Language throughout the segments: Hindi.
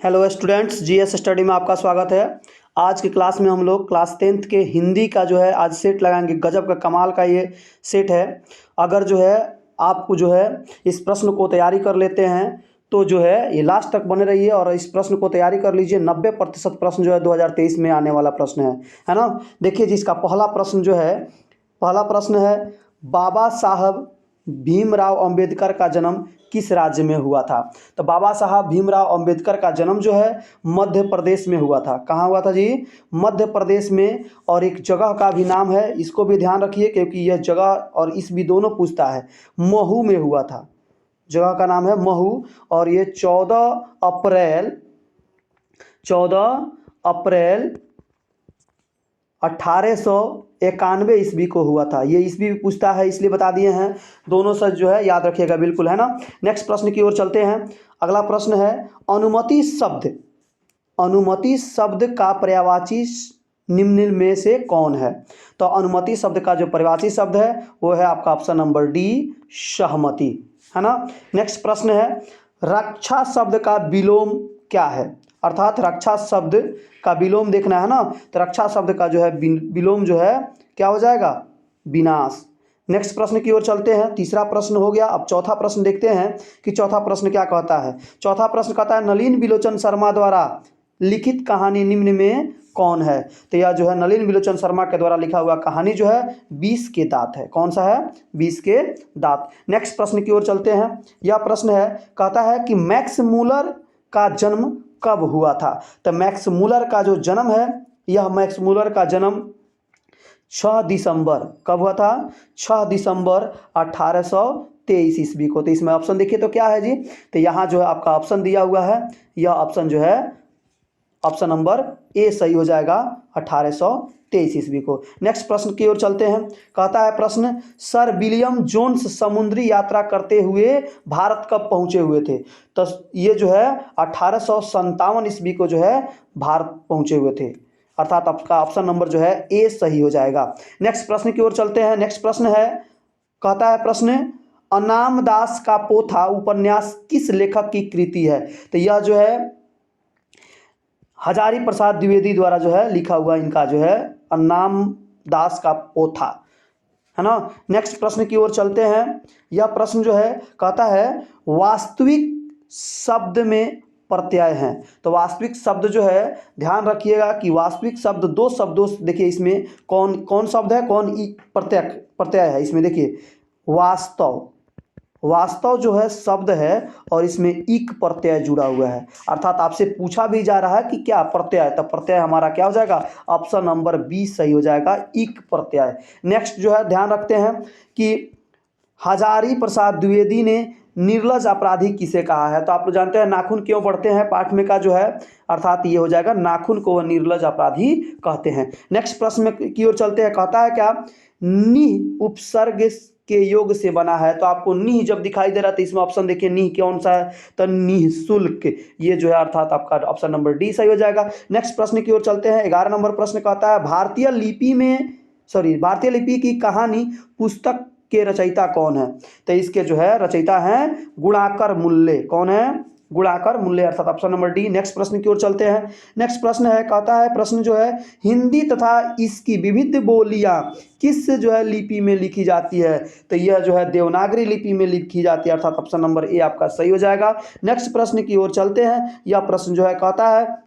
हेलो स्टूडेंट्स, जीएस स्टडी में आपका स्वागत है। आज की क्लास में हम लोग क्लास 10th के हिंदी का जो है आज सेट लगाएंगे। गजब का कमाल का ये सेट है। अगर जो है आपको जो है इस प्रश्न को तैयारी कर लेते हैं तो जो है ये लास्ट तक बने रहिए और इस प्रश्न को तैयारी कर लीजिए। 90% प्रश्न जो है 2023 में आने वाला प्रश्न है ना। देखिए जिसका पहला प्रश्न है बाबा साहब भीमराव अंबेडकर का जन्म किस राज्य में हुआ था। तो बाबा साहब भीमराव अंबेडकर का जन्म जो है मध्य प्रदेश में हुआ था। कहाँ हुआ था जी? मध्य प्रदेश में। और एक जगह का भी नाम है, इसको भी ध्यान रखिए क्योंकि यह जगह और इस भी दोनों पूछता है। महू में हुआ था, जगह का नाम है महू। और ये 14 अप्रैल 1891 ईस्वी को हुआ था। ये ईस्वी भी पूछता है इसलिए बता दिए हैं। दोनों सच जो है याद रखिएगा, बिल्कुल, है ना। नेक्स्ट प्रश्न की ओर चलते हैं। अगला प्रश्न है अनुमति शब्द का पर्यायवाची निम्न में से कौन है। तो अनुमति शब्द का जो पर्यायवाची शब्द है वो है आपका ऑप्शन नंबर डी, सहमति, है ना। नेक्स्ट प्रश्न है रक्षा शब्द का विलोम क्या है। अर्थात रक्षा शब्द का विलोम देखना है ना। तो रक्षा शब्द का जो है विलोम जो है क्या हो जाएगा? विनाश। नेक्स्ट प्रश्न की ओर चलते हैं। तीसरा प्रश्न हो गया। अब चौथा प्रश्न देखते हैं कि चौथा प्रश्न क्या कहता है। चौथा प्रश्न कहता है नलिन बिलोचन शर्मा द्वारा लिखित कहानी निम्न में कौन है। तो यह जो है नलिन बिलोचन शर्मा के द्वारा लिखा हुआ कहानी जो है 20 के दांत है। कौन सा है? 20 के दांत। नेक्स्ट प्रश्न की ओर चलते हैं। यह प्रश्न है कहता है कि मैक्स मूलर का जन्म कब हुआ था। तो मैक्स मूलर का जो जन्म है, यह मैक्स मूलर का जन्म 6 दिसंबर कब हुआ था? 6 दिसंबर 1823 ईस्वी को। तो इसमें ऑप्शन देखिए तो क्या है जी? तो यहाँ जो है आपका ऑप्शन दिया हुआ है, यह ऑप्शन जो है ऑप्शन नंबर ए सही हो जाएगा, 1823 ईस्वी को। नेक्स्ट प्रश्न की ओर चलते हैं। कहता है प्रश्न सर विलियम जोन्स समुद्री यात्रा करते हुए भारत कब पहुंचे हुए थे। तो ये जो है 1857 ईस्वी को जो है भारत पहुंचे हुए थे। अर्थात आपका ऑप्शन नंबर जो है ए सही हो जाएगा। नेक्स्ट प्रश्न की ओर चलते हैं। नेक्स्ट प्रश्न है कहता है प्रश्न अनाम दास का पोथा उपन्यास किस लेखक की कृति है। तो यह जो है हजारी प्रसाद द्विवेदी द्वारा जो है लिखा हुआ इनका जो है अन्नाम दास का पोथा, है ना। नेक्स्ट प्रश्न की ओर चलते हैं। यह प्रश्न जो है कहता है वास्तविक शब्द में प्रत्यय हैं। तो वास्तविक शब्द जो है ध्यान रखिएगा कि वास्तविक शब्द दो शब्दों से, देखिए इसमें कौन कौन शब्द है, कौन प्रत्यय है। इसमें देखिए वास्तव जो है शब्द है और इसमें इक प्रत्यय जुड़ा हुआ है। अर्थात आपसे पूछा भी जा रहा है कि क्या प्रत्यय, तो प्रत्यय हमारा क्या हो जाएगा? ऑप्शन नंबर बी सही हो जाएगा, इक प्रत्यय। नेक्स्ट जो है ध्यान रखते हैं कि हजारी प्रसाद द्विवेदी ने निर्लज अपराधी किसे कहा है। तो आप लोग जानते हैं नाखून क्यों बढ़ते हैं, पाठ में का जो है अर्थात ये हो जाएगा नाखून को वह निर्लज अपराधी कहते हैं। नेक्स्ट प्रश्न की ओर चलते हैं। कहता है क्या निह उपसर्ग के योग से बना है। तो आपको निह जब दिखाई दे रहा था इसमें ऑप्शन देखिए निह कौन सा है, तो निःशुल्क, ये जो है अर्थात आपका ऑप्शन नंबर डी सही हो जाएगा। नेक्स्ट प्रश्न की ओर चलते हैं। 11 नंबर प्रश्न कहता है भारतीय लिपि की कहानी पुस्तक के रचयिता कौन है। तो इसके जो है रचयिता हैं गुणाकर मूल्य। कौन है? गुणाकर मूल्य, अर्थात ऑप्शन नंबर डी। नेक्स्ट प्रश्न की ओर चलते हैं। नेक्स्ट प्रश्न है कहता है प्रश्न जो है हिंदी तथा इसकी विविध बोलियां किस जो है लिपि में लिखी जाती है। तो यह जो है देवनागरी लिपि में लिखी जाती है, अर्थात ऑप्शन नंबर ए आपका सही हो जाएगा। नेक्स्ट प्रश्न की ओर चलते हैं। यह प्रश्न जो है कहता है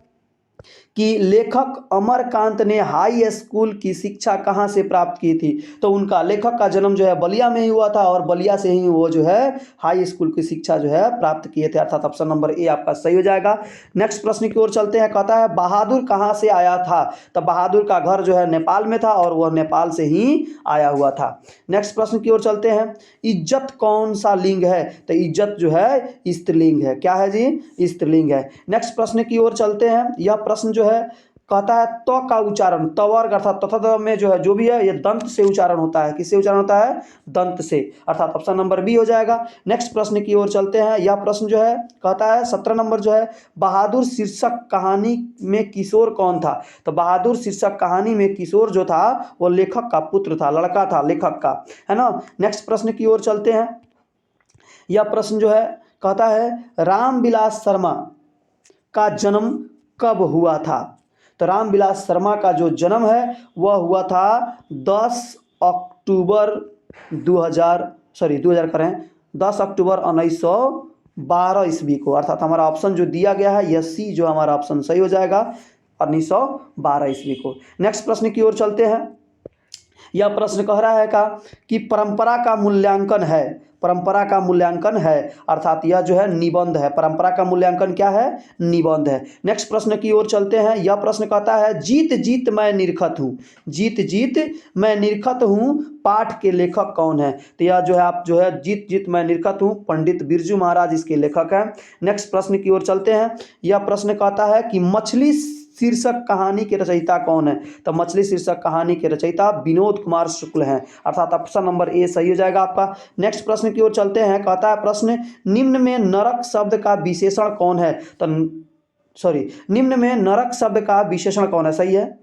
कि लेखक अमरकांत ने हाई स्कूल की शिक्षा कहाँ से प्राप्त की थी। तो उनका लेखक का जन्म जो है बलिया में ही हुआ था और बलिया से ही वो जो है हाई स्कूल की शिक्षा जो है प्राप्त किए थे, अर्थात ऑप्शन नंबर ए आपका सही हो जाएगा। नेक्स्ट प्रश्न की ओर चलते हैं। कहता है बहादुर कहाँ से आया था। तो बहादुर का घर जो है नेपाल में था और वह नेपाल से ही आया हुआ था। नेक्स्ट प्रश्न की ओर चलते हैं। इज्जत कौन सा लिंग है। तो इज्जत जो है स्त्रीलिंग है। क्या है जी? स्त्रीलिंग है। नेक्स्ट प्रश्न की ओर चलते हैं। यह प्रश्न जो है कहता है तो का उच्चारण तवर्ग अर्थात तथा में जो है जो भी है ये दंत से उच्चारण होता है। किससे उच्चारण होता है? दंत से, अर्थात ऑप्शन नंबर बी हो जाएगा। नेक्स्ट प्रश्न की ओर चलते हैं। यह प्रश्न जो है कहता है 17 नंबर जो है बहादुर शीर्षक कहानी में किशोर कौन था। तो बहादुर शीर्षक कहानी में किशोर जो था वो लेखक का पुत्र था, लड़का था लेखक का, है ना। नेक्स्ट प्रश्न की ओर चलते हैं। यह प्रश्न जो है कहता है रामविलास शर्मा का जन्म कब हुआ था? तो रामविलास शर्मा का जो जन्म है वह हुआ था 10 अक्टूबर 2000 करें 10 अक्टूबर 1912 ईस्वी को। अर्थात हमारा ऑप्शन जो दिया गया है यह सी जो हमारा ऑप्शन सही हो जाएगा, 1912 ईस्वी को। नेक्स्ट प्रश्न की ओर चलते हैं। यह प्रश्न कह रहा है कि परंपरा का मूल्यांकन है, परंपरा का मूल्यांकन है, अर्थात यह जो है निबंध है। परंपरा का मूल्यांकन क्या है? निबंध है। नेक्स्ट प्रश्न की ओर चलते हैं। यह प्रश्न कहता है जीत जीत मैं निरखत हूँ, जीत जीत मैं निरखत हूँ पाठ के लेखक कौन है? तो यह जो है आप जो है जीत जीत मैं निरखत हूँ पंडित बिरजू महाराज इसके लेखक हैं। नेक्स्ट प्रश्न की ओर चलते हैं। यह प्रश्न कहता है कि मछली शीर्षक कहानी के रचयिता कौन है? तो मछली शीर्षक कहानी के रचयिता विनोद कुमार शुक्ल हैं, अर्थात ऑप्शन नंबर ए सही हो जाएगा आपका। नेक्स्ट प्रश्न की ओर चलते हैं। कहता है प्रश्न निम्न में नरक शब्द का विशेषण कौन है? तो निम्न में नरक शब्द का विशेषण कौन है? सही है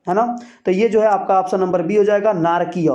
ना? तो ये जो है आपका ऑप्शन नंबर बी हो जाएगा, नारकीय।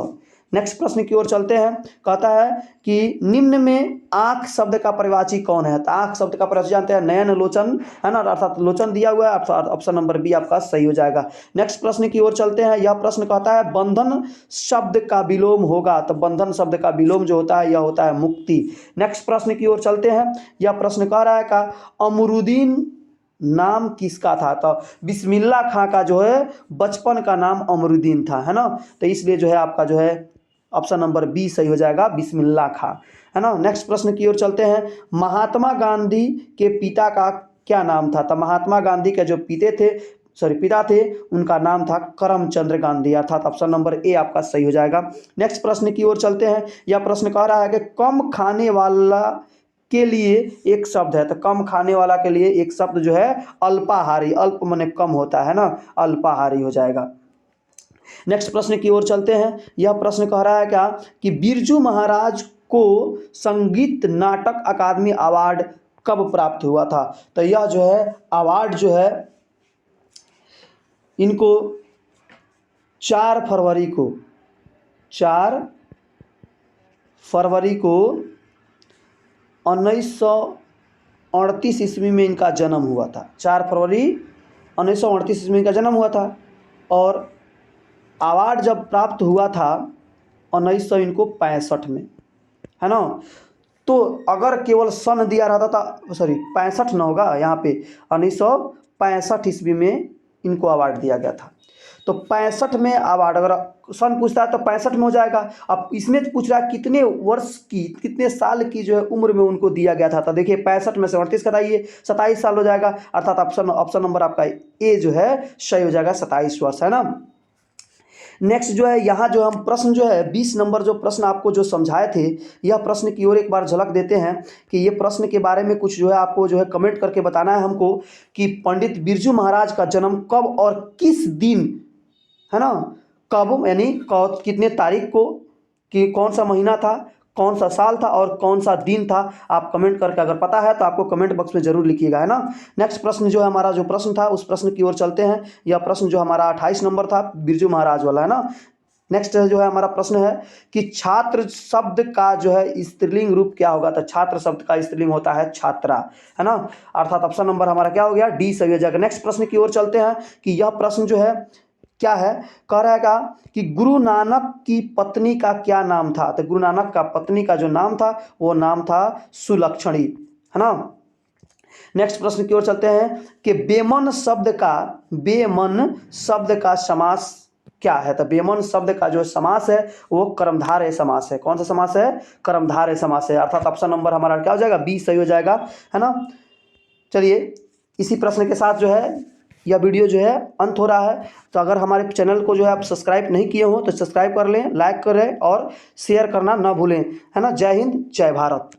नेक्स्ट प्रश्न की ओर चलते हैं। कहता है कि निम्न में आंख शब्द का परिवाची कौन है? तो आंख शब्द का परिवाची जानते हैं नयन लोचन, है ना, अर्थात लोचन दिया हुआ है, ऑप्शन नंबर बी आपका सही हो जाएगा। नेक्स्ट प्रश्न की ओर चलते हैं। यह प्रश्न कहता है बंधन शब्द का विलोम होगा, तो बंधन शब्द का विलोम जो होता है यह होता है मुक्ति। नेक्स्ट प्रश्न की ओर चलते हैं। यह प्रश्न कह रहा है का अमरुद्दीन नाम किसका था? तो बिस्मिल्ला खां का जो है बचपन का नाम अमरुद्दीन था, है ना, तो इसलिए जो है आपका जो है ऑप्शन नंबर बी सही हो जाएगा, बिस्मिल्ला खां, है ना। नेक्स्ट प्रश्न की ओर चलते हैं। महात्मा गांधी के पिता का क्या नाम था? तो महात्मा गांधी के जो पिता थे उनका नाम था करमचंद गांधी, अर्थात ऑप्शन नंबर ए आपका सही हो जाएगा। नेक्स्ट प्रश्न की ओर चलते हैं। यह प्रश्न कह रहा है कि कम खाने वाला के लिए एक शब्द है, तो कम खाने वाला के लिए एक शब्द जो है अल्पाहारी, अल्प माने कम होता है ना, अल्पाहारी हो जाएगा। नेक्स्ट प्रश्न की ओर चलते हैं। यह प्रश्न कह रहा है क्या कि बिरजू महाराज को संगीत नाटक अकादमी अवार्ड कब प्राप्त हुआ था? तो यह जो है अवार्ड जो है इनको 4 फरवरी को 1938 ईस्वी में इनका जन्म हुआ था। 4 फरवरी 1938 ईस्वी में इनका जन्म हुआ था और अवार्ड जब प्राप्त हुआ था 1965 में, है ना। तो अगर केवल सन दिया रहता था 65 न होगा, यहाँ पे 1965 ईस्वी में इनको अवार्ड दिया गया था। तो 65 में अवार्ड, अगर सन पूछता है तो 65 में हो जाएगा। अब इसमें पूछ रहा है कितने वर्ष की, कितने साल की जो है उम्र में उनको दिया गया था। तो देखिए 65 में से 38 घटाइए 27 साल हो जाएगा, अर्थात ऑप्शन नंबर आपका ए जो है सही हो जाएगा, 27 वर्ष, है ना। नेक्स्ट जो है यहाँ जो हम प्रश्न जो है 20 नंबर जो प्रश्न आपको जो समझाए थे, यह प्रश्न की ओर एक बार झलक देते हैं कि ये प्रश्न के बारे में कुछ जो है आपको जो है कमेंट करके बताना है हमको कि पंडित बिरजू महाराज का जन्म कब और किस दिन, है ना, कब यानी कितने तारीख को, कि कौन सा महीना था, कौन सा साल था और कौन सा दिन था। आप कमेंट करके अगर पता है तो आपको कमेंट बॉक्स में जरूर लिखिएगा, है ना। नेक्स्ट प्रश्न जो है हमारा जो प्रश्न था उस प्रश्न की ओर चलते हैं। यह प्रश्न जो हमारा 28 नंबर था बिरजू महाराज वाला, है ना। नेक्स्ट जो है हमारा प्रश्न है कि छात्र शब्द का जो है स्त्रीलिंग रूप क्या होगा? तो छात्र शब्द का स्त्रीलिंग होता है छात्रा, है ना, अर्थात ऑप्शन नंबर हमारा क्या हो गया, डी सही हो जाएगा। नेक्स्ट प्रश्न की ओर चलते हैं कि यह प्रश्न जो है क्या है, कह रहा है कि गुरु नानक की पत्नी का क्या नाम था? तो गुरु नानक का पत्नी का जो नाम था वो नाम था सुलक्षणी, है ना। नेक्स्ट प्रश्न की ओर चलते हैं कि बेमन शब्द का समास क्या है? तो बेमन शब्द का जो समास है वो कर्मधारय समास है। कौन सा समास है? कर्मधारय समास है, अर्थात ऑप्शन नंबर हमारा क्या हो जाएगा, बी सही हो जाएगा, है ना। चलिए इसी प्रश्न के साथ जो है यह वीडियो जो है अंत हो रहा है। तो अगर हमारे चैनल को जो है आप सब्सक्राइब नहीं किए हो तो सब्सक्राइब कर लें, लाइक करें और शेयर करना ना भूलें, है ना। जय हिंद, जय भारत।